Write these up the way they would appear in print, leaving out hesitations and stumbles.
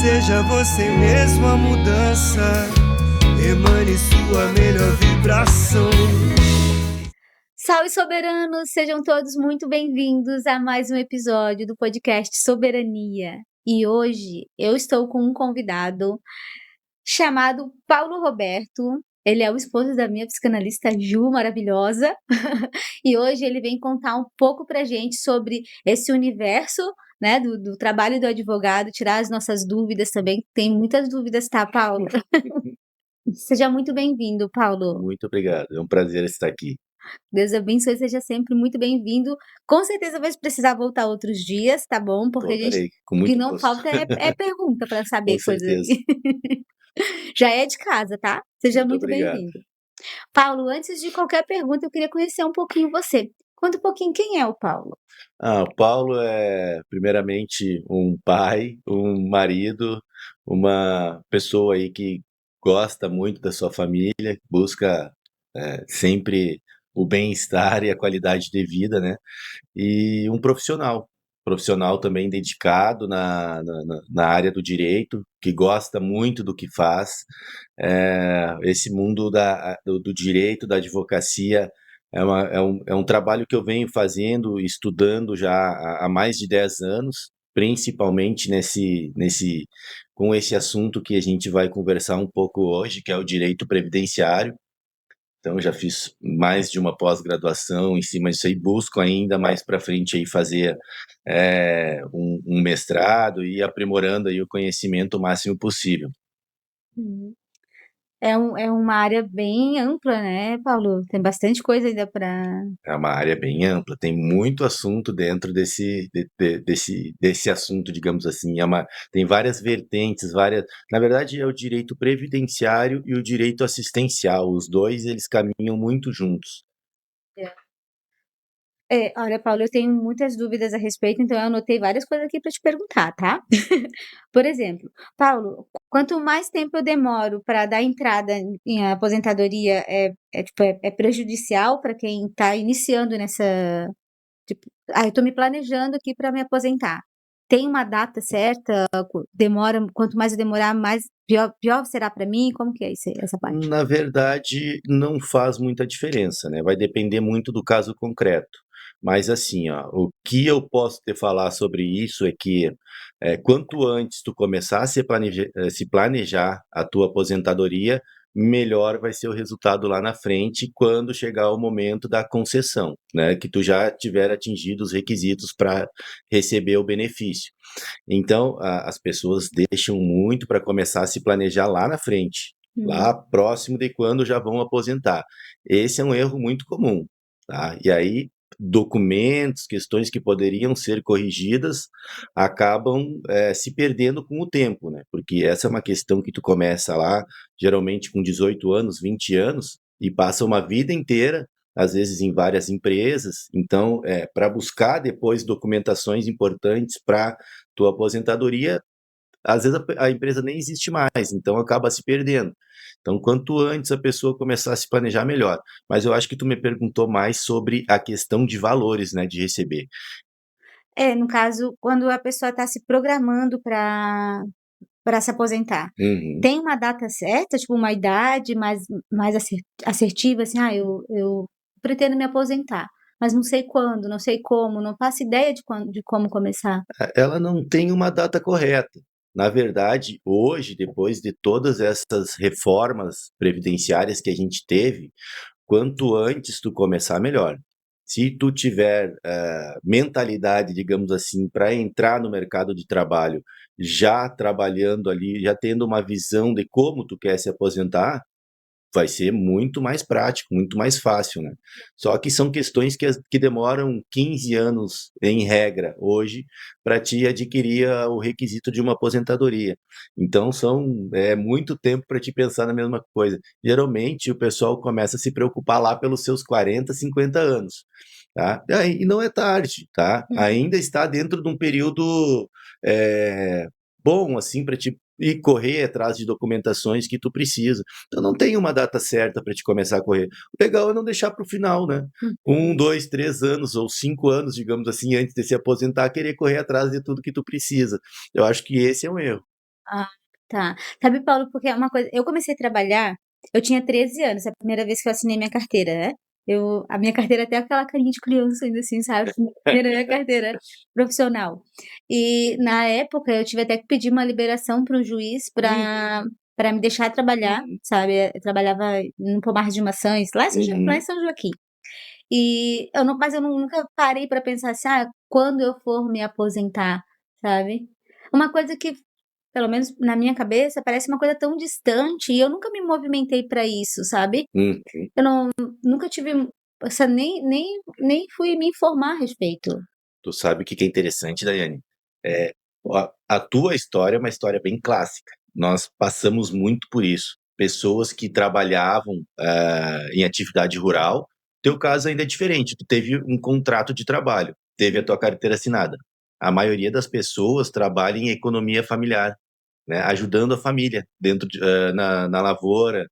Seja você mesmo a mudança, emane sua melhor vibração. Salve, soberanos! Sejam todos muito bem-vindos a mais um episódio do podcast Soberania. E hoje eu estou com um convidado chamado Paulo Roberto. Ele é o esposo da minha psicanalista Ju, maravilhosa. E hoje ele vem contar um pouco pra gente sobre esse universo, né, do trabalho do advogado, tirar as nossas dúvidas também. Tem muitas dúvidas, tá, Paulo? Seja muito bem-vindo, Paulo. Muito obrigado, é um prazer estar aqui. Deus abençoe, seja sempre muito bem-vindo. Com certeza vai precisar voltar outros dias, tá bom? Porque a gente, Voltarei, com o que muito não gosto. falta é pergunta para saber Com coisas certeza. aqui. Já é de casa, tá? Seja Muito muito obrigado. bem-vindo. Paulo, antes de qualquer pergunta, eu queria conhecer um pouquinho você. Conta um pouquinho quem é o Paulo. O Paulo é, primeiramente, um pai, um marido, uma pessoa aí que gosta muito da sua família, busca sempre o bem-estar e a qualidade de vida, né? E um profissional também dedicado na área do direito, que gosta muito do que faz. Esse mundo do direito, da advocacia, é um trabalho que eu venho fazendo, estudando já há mais de 10 anos, principalmente com esse assunto que a gente vai conversar um pouco hoje, que é o direito previdenciário. Então, já fiz mais de uma pós-graduação em cima disso aí, busco ainda mais para frente aí fazer um mestrado e ir aprimorando aí o conhecimento o máximo possível. Uhum. É uma área bem ampla, né, Paulo? Tem bastante coisa ainda para. É uma área bem ampla, tem muito assunto dentro desse assunto, digamos assim. Tem várias vertentes, na verdade, é o direito previdenciário e o direito assistencial. Os dois, eles caminham muito juntos. Olha, Paulo, eu tenho muitas dúvidas a respeito, então eu anotei várias coisas aqui para te perguntar, tá? Por exemplo, Paulo, quanto mais tempo eu demoro para dar entrada em aposentadoria, é prejudicial para quem está iniciando nessa. Tipo, eu estou me planejando aqui para me aposentar. Tem uma data certa? Demora, quanto mais eu demorar, mais pior será para mim? Como que é essa parte? Na verdade, não faz muita diferença, né? Vai depender muito do caso concreto. Mas assim, ó, o que eu posso te falar sobre isso é que quanto antes tu começar a se planejar a tua aposentadoria, melhor vai ser o resultado lá na frente quando chegar o momento da concessão, né? Que tu já tiver atingido os requisitos para receber o benefício. Então, as pessoas deixam muito para começar a se planejar lá na frente, lá próximo de quando já vão aposentar. Esse é um erro muito comum, tá? E aí, documentos, questões que poderiam ser corrigidas, acabam se perdendo com o tempo, né? Porque essa é uma questão que tu começa lá, geralmente com 18 anos, 20 anos, e passa uma vida inteira, às vezes em várias empresas. Então, para buscar depois documentações importantes para tua aposentadoria, às vezes a empresa nem existe mais, então acaba se perdendo. Então, quanto antes a pessoa começar a se planejar, melhor. Mas eu acho que tu me perguntou mais sobre a questão de valores, né, de receber. No caso, quando a pessoa está se programando para se aposentar, Uhum. tem uma data certa, tipo uma idade mais assertiva, assim, eu pretendo me aposentar, mas não sei quando, não sei como, não faço ideia de como começar. Ela não tem uma data correta. Na verdade, hoje, depois de todas essas reformas previdenciárias que a gente teve, quanto antes tu começar, melhor. Se tu tiver mentalidade, digamos assim, para entrar no mercado de trabalho, já trabalhando ali, já tendo uma visão de como tu quer se aposentar, vai ser muito mais prático, muito mais fácil, né? Só que são questões que demoram 15 anos, em regra, hoje, para te adquirir o requisito de uma aposentadoria. Então, muito tempo para te pensar na mesma coisa. Geralmente, o pessoal começa a se preocupar lá pelos seus 40, 50 anos. Tá? E não é tarde, tá? Ainda está dentro de um período bom, assim, para te ir correr atrás de documentações que tu precisa. Então não tem uma data certa para te começar a correr. O legal é não deixar para o final, né? 2, 3 anos ou 5 anos, digamos assim, antes de se aposentar, querer correr atrás de tudo que tu precisa. Eu acho que esse é um erro. Ah, tá. Sabe, Paulo, porque é uma coisa eu comecei a trabalhar, eu tinha 13 anos, a primeira vez que eu assinei minha carteira, né. A minha carteira é até aquela carinha de criança ainda assim, sabe, era minha carteira profissional. E na época eu tive até que pedir uma liberação para o juiz para me deixar trabalhar, Uhum, sabe, eu trabalhava no pomar de maçãs, lá em uhum, São Joaquim. Mas eu nunca parei para pensar assim: "Ah, quando eu for me aposentar", sabe. Uma coisa que, pelo menos na minha cabeça, parece uma coisa tão distante e eu nunca me movimentei para isso, sabe. uhum. Eu nunca tive essa nem fui me informar a respeito. Tu sabe o que que é interessante, Daiane? A tua história é uma história bem clássica. Nós passamos muito por isso. Pessoas que trabalhavam, em atividade rural. Teu caso ainda é diferente, tu teve um contrato de trabalho, teve a tua carteira assinada. A maioria das pessoas trabalha em economia familiar, né, ajudando a família dentro na lavoura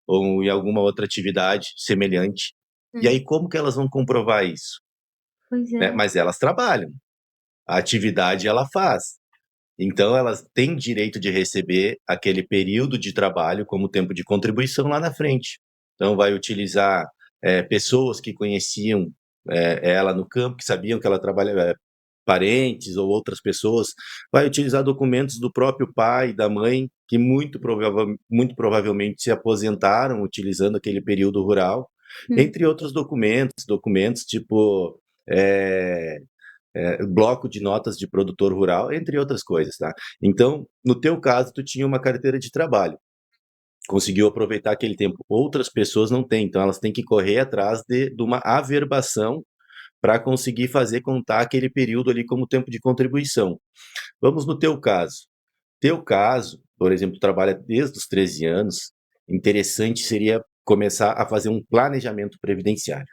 ou em alguma outra atividade semelhante. E Hum, aí como que elas vão comprovar isso? pois Né, é. mas elas trabalham. A atividade ela faz. Então elas têm direito de receber aquele período de trabalho como tempo de contribuição lá na frente. Então vai utilizar, pessoas que conheciam, ela no campo, que sabiam que ela trabalha parentes ou outras pessoas, vai utilizar documentos do próprio pai e da mãe, que muito provavelmente se aposentaram utilizando aquele período rural, Hum. entre outros documentos tipo, eh bloco de notas de produtor rural, entre outras coisas, tá? Então, no teu caso, tu tinha uma carteira de trabalho, conseguiu aproveitar aquele tempo. Outras pessoas não têm, então elas têm que correr atrás de uma averbação para conseguir fazer contar aquele período ali como tempo de contribuição. Vamos no teu caso. Teu caso, por exemplo, trabalha desde os 13 anos, interessante seria começar a fazer um planejamento previdenciário.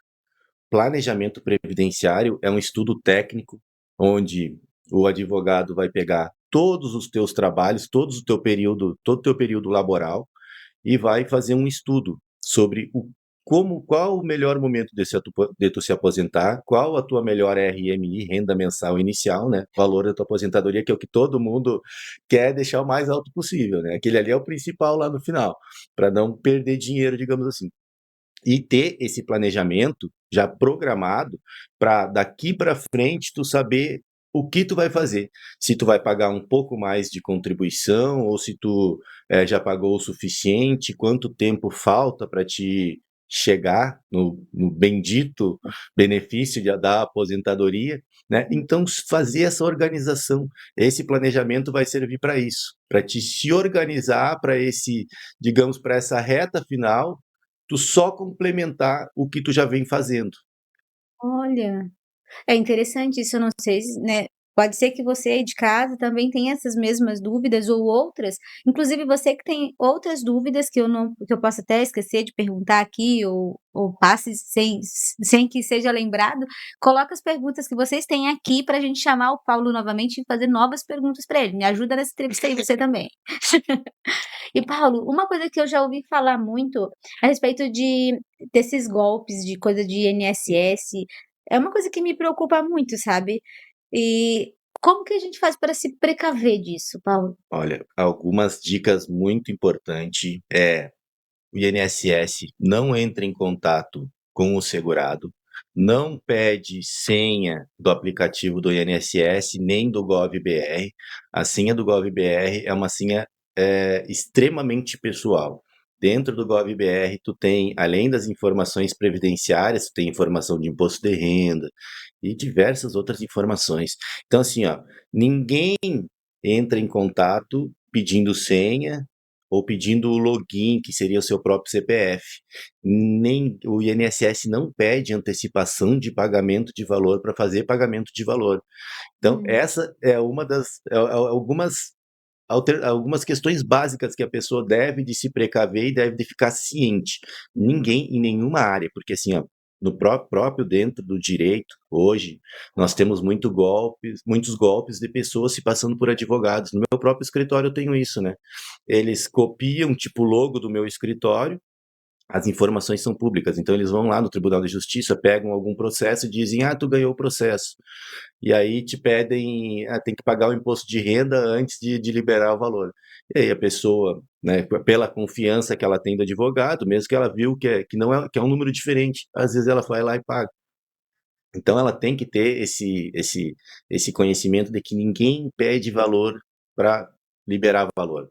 Planejamento previdenciário é um estudo técnico onde o advogado vai pegar todos os teus trabalhos, todo o teu período laboral e vai fazer um estudo sobre qual o melhor momento de tu se aposentar, qual a tua melhor RMI, renda mensal inicial, né? Valor da tua aposentadoria, que é o que todo mundo quer deixar o mais alto possível, né? Aquele ali é o principal lá no final, para não perder dinheiro, digamos assim, e ter esse planejamento já programado para daqui para frente tu saber o que tu vai fazer. Se tu vai pagar um pouco mais de contribuição ou se tu já pagou o suficiente, quanto tempo falta para te chegar no bendito benefício da aposentadoria, né? Então fazer essa organização, esse planejamento vai servir para isso, para te se organizar para digamos, para essa reta final tu só complementar o que tu já vem fazendo. Olha. É interessante isso, eu não sei né, pode ser que você aí de casa também tenha essas mesmas dúvidas ou outras, inclusive você que tem outras dúvidas que eu possa até esquecer de perguntar aqui ou passe sem que seja lembrado, coloca as perguntas que vocês têm aqui para a gente chamar o Paulo novamente e fazer novas perguntas para ele, me ajuda nessa entrevista aí você também. E Paulo, uma coisa que eu já ouvi falar muito a respeito desses golpes de coisa de INSS, é uma coisa que me preocupa muito, sabe. E como que a gente faz para se precaver disso, Paulo? Olha, algumas dicas muito importantes o INSS não entra em contato com o segurado, não pede senha do aplicativo do INSS nem do GovBR. A senha do GovBR é uma senha extremamente pessoal. Dentro do GovBR, tu tem, além das informações previdenciárias, tu tem informação de imposto de renda e diversas outras informações. Então, assim, ó, ninguém entra em contato pedindo senha ou pedindo o login, que seria o seu próprio CPF. Nem o INSS não pede antecipação de pagamento de valor para fazer pagamento de valor. Então, Hum. essa é uma das algumas questões básicas que a pessoa deve de se precaver e deve de ficar ciente. Ninguém em nenhuma área, porque assim, ó, no próprio dentro do direito, hoje, nós temos muitos golpes de pessoas se passando por advogados. No meu próprio escritório eu tenho isso, né? Eles copiam, tipo, o logo do meu escritório, as informações são públicas, então eles vão lá no Tribunal de Justiça, pegam algum processo e dizem, tu ganhou o processo. E aí te pedem, tem que pagar o imposto de renda antes de liberar o valor. E aí a pessoa, né, pela confiança que ela tem do advogado, mesmo que ela viu que não é, que é um número diferente, às vezes ela vai lá e paga. Então ela tem que ter esse conhecimento de que ninguém pede valor para liberar valor.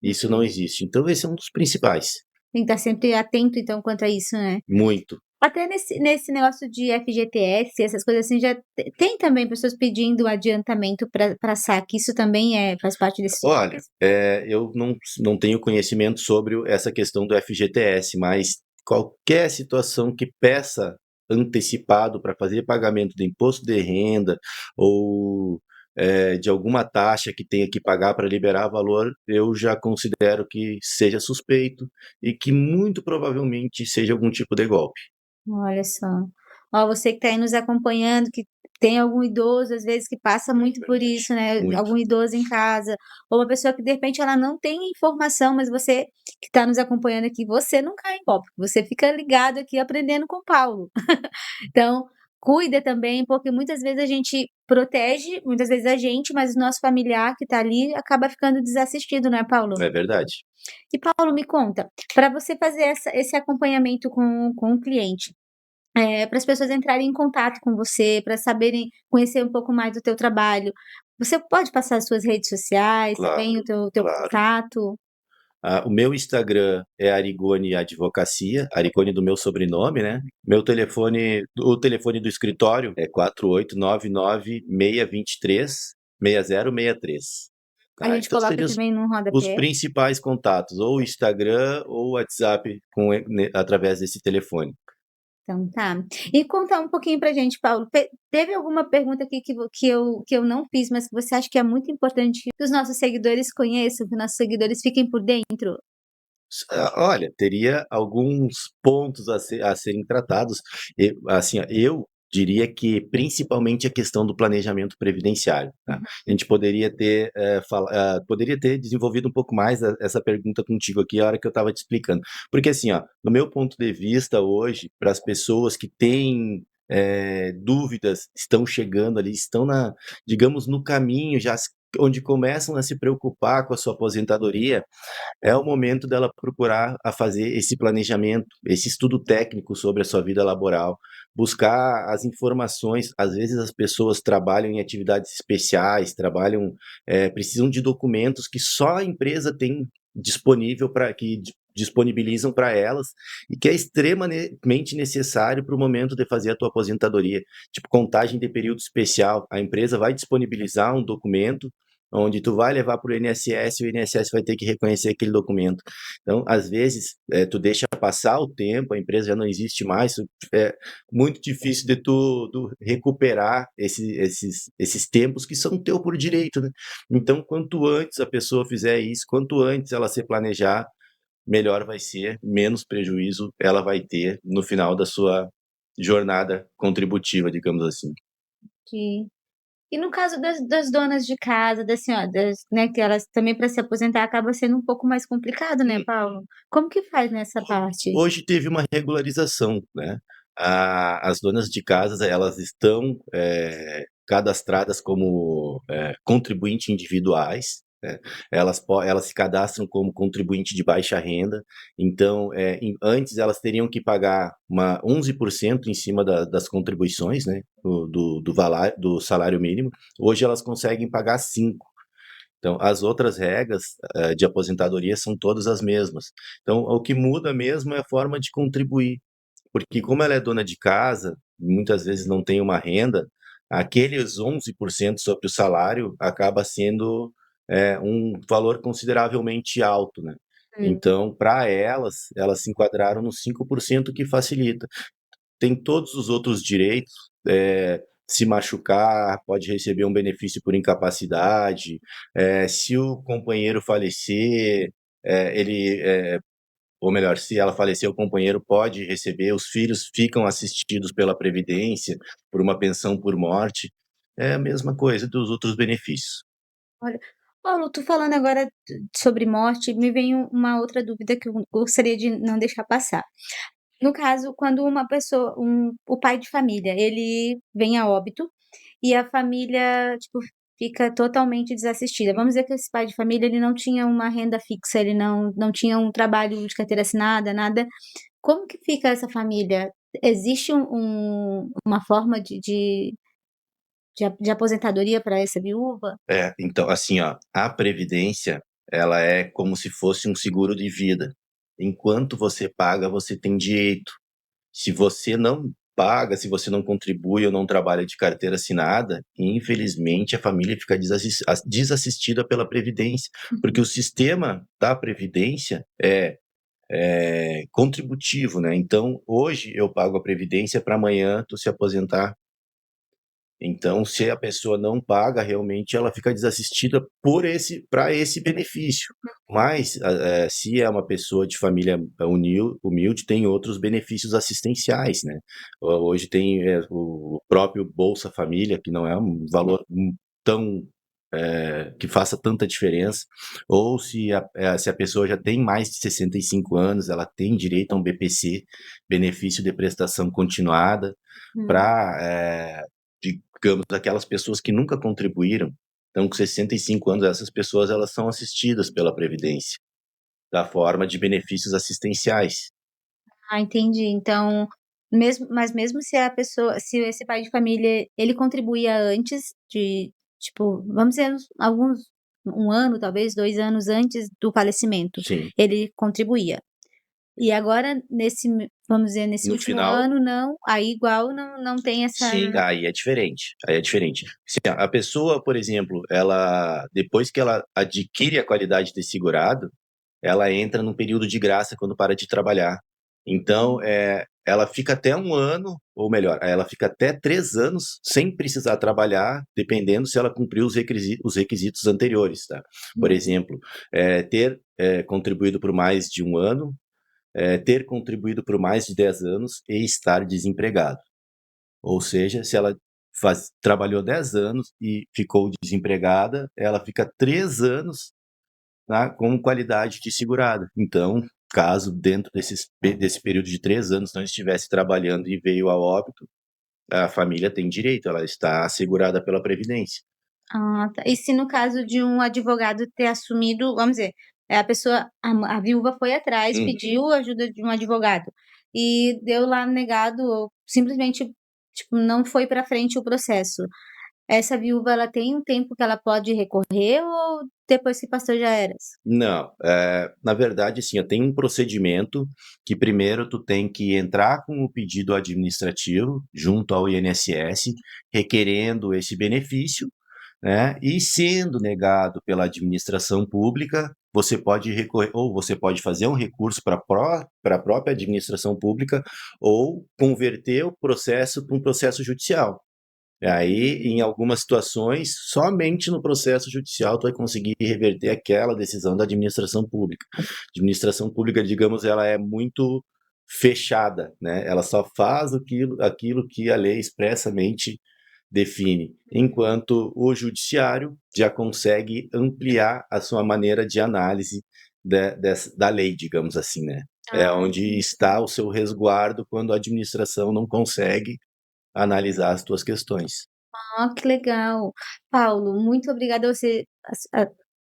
Isso não existe. Então esse é um dos principais. Tem que estar sempre atento, então, quanto a isso, né? Muito. Até nesse negócio de FGTS, essas coisas assim, já tem também pessoas pedindo adiantamento para saque. Isso também faz parte desse. Olha, eu não tenho conhecimento sobre essa questão do FGTS, mas qualquer situação que peça antecipado para fazer pagamento de imposto de renda ou de alguma taxa que tenha que pagar para liberar valor, eu já considero que seja suspeito e que muito provavelmente seja algum tipo de golpe. Olha só. Ó, você que está aí nos acompanhando, que tem algum idoso, às vezes, que passa muito por isso, né? Muito. Algum idoso em casa, ou uma pessoa que, de repente, ela não tem informação, mas você que está nos acompanhando aqui, você não cai em golpe, você fica ligado aqui aprendendo com o Paulo. Então, cuida também, porque muitas vezes a gente protege, muitas vezes a gente, mas o nosso familiar que está ali acaba ficando desassistido, não é, Paulo? É verdade. E Paulo, me conta, para você fazer esse acompanhamento com o cliente, para as pessoas entrarem em contato com você, para saberem conhecer um pouco mais do teu trabalho, você pode passar as suas redes sociais, Claro, também o teu claro. contato? O meu Instagram é Arigoni Advocacia, Arigoni do meu sobrenome, né? Meu telefone, o telefone do escritório é 4899-623-6063. A gente Então coloca seriam também no os rodapé. principais contatos, ou Instagram ou WhatsApp através desse telefone. Então tá. E conta um pouquinho pra gente, Paulo, teve alguma pergunta aqui que eu não fiz, mas que você acha que é muito importante que os nossos seguidores conheçam, que os nossos seguidores fiquem por dentro? Olha, teria alguns pontos a serem tratados. Assim, ó, eu diria que principalmente a questão do planejamento previdenciário, tá? A gente poderia ter desenvolvido um pouco mais essa pergunta contigo aqui a hora que eu estava te explicando. Porque assim, ó, no meu ponto de vista hoje, para as pessoas que têm dúvidas, estão chegando ali, estão digamos, no caminho já onde começam a se preocupar com a sua aposentadoria, é o momento dela procurar a fazer esse planejamento, esse estudo técnico sobre a sua vida laboral, buscar as informações. Às vezes as pessoas trabalham em atividades especiais, precisam de documentos que só a empresa tem disponível que disponibilizam para elas e que é extremamente necessário para o momento de fazer a tua aposentadoria, tipo contagem de período especial. A empresa vai disponibilizar um documento onde tu vai levar para o INSS e o INSS vai ter que reconhecer aquele documento. Então, às vezes, tu deixa passar o tempo, a empresa já não existe mais, é muito difícil de tu recuperar esses tempos que são teu por direito, né? Então, quanto antes a pessoa fizer isso, quanto antes ela se planejar, melhor vai ser, menos prejuízo ela vai ter no final da sua jornada contributiva, digamos assim. Que E no caso das donas de casa, das senhoras, né, que elas também para se aposentar acaba sendo um pouco mais complicado, né, Paulo? Como que faz nessa parte? Hoje teve uma regularização, né? As donas de casas, elas estão cadastradas como contribuintes individuais, né? Elas se cadastram como contribuinte de baixa renda, então antes elas teriam que pagar 11% em cima das contribuições, né? Do salário mínimo. Hoje elas conseguem pagar 5%. Então, as outras regras de aposentadoria são todas as mesmas. Então, o que muda mesmo é a forma de contribuir, porque como ela é dona de casa, muitas vezes não tem uma renda, aqueles 11% sobre o salário acaba sendo um valor consideravelmente alto, né? Hum. Então, para elas se enquadraram no 5% que facilita. Tem todos os outros direitos, se machucar, pode receber um benefício por incapacidade, se o companheiro falecer, ou melhor, se ela falecer, o companheiro pode receber, os filhos ficam assistidos pela Previdência, por uma pensão por morte, é a mesma coisa dos outros benefícios. Olha, Paulo, tu falando agora sobre morte, me vem uma outra dúvida que eu gostaria de não deixar passar. No caso, quando uma pessoa, o pai de família, ele vem a óbito e a família, tipo, fica totalmente desassistida. Vamos dizer que esse pai de família, ele não tinha uma renda fixa, ele não tinha um trabalho de carteira assinada, nada. Como que fica essa família? Existe uma forma de aposentadoria para essa viúva? Então, assim, ó, a previdência, ela é como se fosse um seguro de vida. Enquanto você paga, você tem direito. Se você não paga, se você não contribui ou não trabalha de carteira assinada, infelizmente a família fica desassistida pela previdência, porque o sistema da previdência é contributivo, né? Então, hoje eu pago a previdência para amanhã tu se aposentar. Então, se a pessoa não paga, realmente ela fica desassistida para esse benefício. Mas, se é uma pessoa de família humilde, tem outros benefícios assistenciais, né? Hoje tem o próprio Bolsa Família, que não é um valor tão que faça tanta diferença, ou se a pessoa já tem mais de 65 anos, ela tem direito a um BPC, benefício de prestação continuada, Hum. para, digamos, aquelas pessoas que nunca contribuíram. Então, com 65 anos, essas pessoas elas são assistidas pela Previdência, da forma de benefícios assistenciais. Ah, entendi. Então, mesmo se esse pai de família, ele contribuía antes de, tipo, vamos dizer, alguns 1 ano, talvez 2 anos antes do falecimento, Sim. ele contribuía. E agora vamos dizer, nesse No último final, ano não, aí igual não tem essa. sim, aí é diferente, aí é diferente. Se a pessoa, por exemplo, ela depois que ela adquire a qualidade de segurado, ela entra num período de graça quando para de trabalhar. Então, ela fica até 1 ano, ou melhor, ela fica até 3 anos sem precisar trabalhar, dependendo se ela cumpriu os requisitos anteriores, tá. Por exemplo, ter, contribuído por mais de 1 ano, ter contribuído por mais de 10 anos e estar desempregado. Ou seja, se ela trabalhou 10 anos e ficou desempregada, ela fica 3 anos, tá, com qualidade de segurada. Então, caso dentro desse período de 3 anos não estivesse trabalhando e veio a óbito, a família tem direito, ela está assegurada pela Previdência. Ah, tá. E se no caso de um advogado ter assumido, vamos dizer, a pessoa, a viúva foi atrás, Uhum. pediu a ajuda de um advogado e deu lá negado ou simplesmente, tipo, não foi para frente o processo. Essa viúva, ela tem um tempo que ela pode recorrer ou depois que passou já era? Não, na verdade, assim, ó, tem um procedimento que primeiro tu tem que entrar com o pedido administrativo junto ao INSS, requerendo esse benefício, né, e sendo negado pela administração pública, você pode recorrer ou você pode fazer um recurso para a própria administração pública ou converter o processo para um processo judicial. E aí, em algumas situações, somente no processo judicial tu vai conseguir reverter aquela decisão da administração pública. A administração pública, digamos, ela é muito fechada, né? Ela só faz aquilo que a lei expressamente define, enquanto o judiciário já consegue ampliar a sua maneira de análise da lei, digamos assim, né? É onde está o seu resguardo quando a administração não consegue analisar as tuas questões. Ah, que legal. Paulo, muito obrigada, você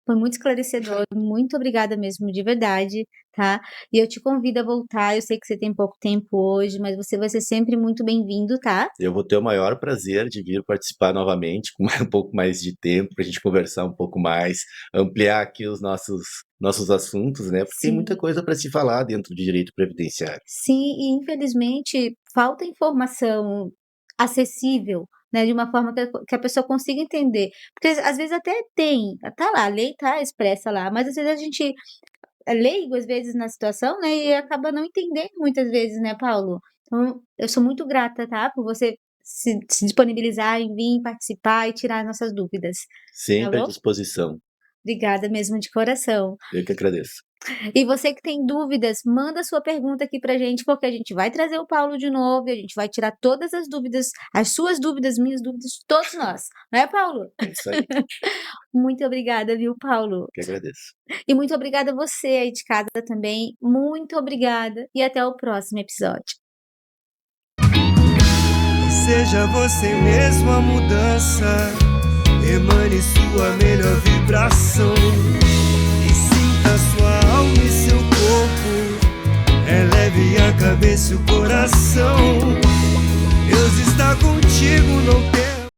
foi muito esclarecedor, muito obrigada mesmo, de verdade, tá. E eu te convido a voltar, eu sei que você tem pouco tempo hoje, mas você vai ser sempre muito bem-vindo, tá. Eu vou ter o maior prazer de vir participar novamente com um pouco mais de tempo para a gente conversar um pouco mais, ampliar aqui os nossos assuntos, né, porque tem Sim. muita coisa para se falar dentro de direito previdenciário. Sim, e infelizmente falta informação acessível, né, de uma forma que a pessoa consiga entender, porque às vezes até tem, tá lá, a lei tá expressa lá, mas às vezes a gente é leigo, às vezes, na situação, né, e acaba não entendendo muitas vezes, né, Paulo. Então, eu sou muito grata, tá, por você se disponibilizar em vir participar e tirar nossas dúvidas, tá Sempre à bom? disposição. Obrigada mesmo de coração. Eu que agradeço. E você que tem dúvidas, manda sua pergunta aqui pra gente, porque a gente vai trazer o Paulo de novo e a gente vai tirar todas as dúvidas, as suas dúvidas, minhas dúvidas, todos nós. Não é, Paulo? É isso aí, Muito obrigada, viu, Paulo? que agradeço. E muito obrigada a você aí de casa também. Muito obrigada e até o próximo episódio. Seja você mesmo a mudança, emane sua melhor vibração e sinta sua alma e seu corpo, eleve a cabeça e o coração.